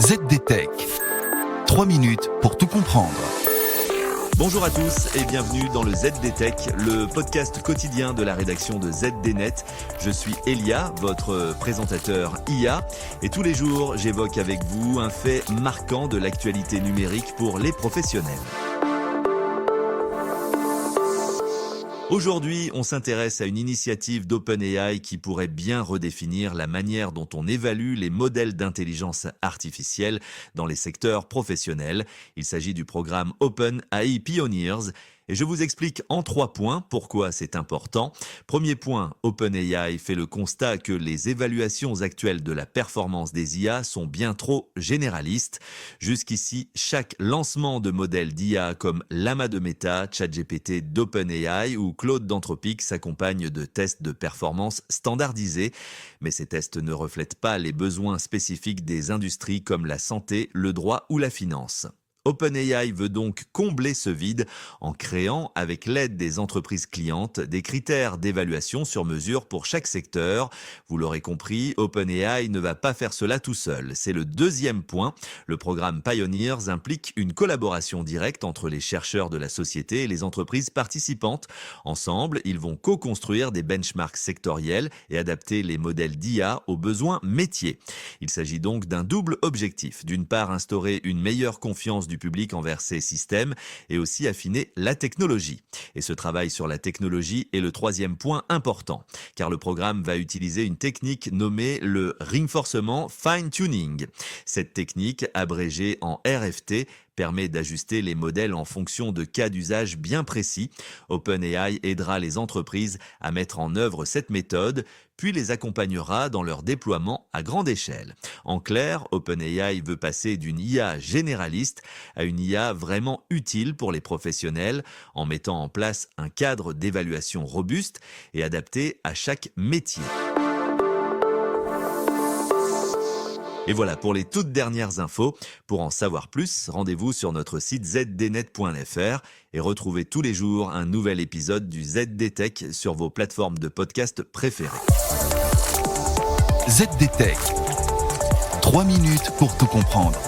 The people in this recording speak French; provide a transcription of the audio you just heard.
ZDTech. 3 minutes pour tout comprendre. Bonjour à tous et bienvenue dans le ZDTech, le podcast quotidien de la rédaction de ZDNet. Je suis Elia, votre présentateur IA, et tous les jours j'évoque avec vous un fait marquant de l'actualité numérique pour les professionnels. Aujourd'hui, on s'intéresse à une initiative d'OpenAI qui pourrait bien redéfinir la manière dont on évalue les modèles d'intelligence artificielle dans les secteurs professionnels. Il s'agit du programme OpenAI Pioneers. Et je vous explique en 3 points pourquoi c'est important. Premier point, OpenAI fait le constat que les évaluations actuelles de la performance des IA sont bien trop généralistes. Jusqu'ici, chaque lancement de modèles d'IA comme Llama de Meta, ChatGPT d'OpenAI ou Claude d'Anthropic s'accompagne de tests de performance standardisés. Mais ces tests ne reflètent pas les besoins spécifiques des industries comme la santé, le droit ou la finance. OpenAI veut donc combler ce vide en créant, avec l'aide des entreprises clientes, des critères d'évaluation sur mesure pour chaque secteur. Vous l'aurez compris, OpenAI ne va pas faire cela tout seul. C'est le deuxième point. Le programme Pioneers implique une collaboration directe entre les chercheurs de la société et les entreprises participantes. Ensemble, ils vont co-construire des benchmarks sectoriels et adapter les modèles d'IA aux besoins métiers. Il s'agit donc d'un double objectif. D'une part, instaurer une meilleure confiance du public envers ces systèmes et aussi affiner la technologie. Et ce travail sur la technologie est le troisième point important, car le programme va utiliser une technique nommée le Reinforcement Fine-Tuning. Cette technique, abrégée en RFT, permet d'ajuster les modèles en fonction de cas d'usage bien précis. OpenAI aidera les entreprises à mettre en œuvre cette méthode, puis les accompagnera dans leur déploiement à grande échelle. En clair, OpenAI veut passer d'une IA généraliste à une IA vraiment utile pour les professionnels en mettant en place un cadre d'évaluation robuste et adapté à chaque métier. Et voilà pour les toutes dernières infos. Pour en savoir plus, rendez-vous sur notre site zdnet.fr et retrouvez tous les jours un nouvel épisode du ZDTech sur vos plateformes de podcast préférées. ZDTech. 3 minutes pour tout comprendre.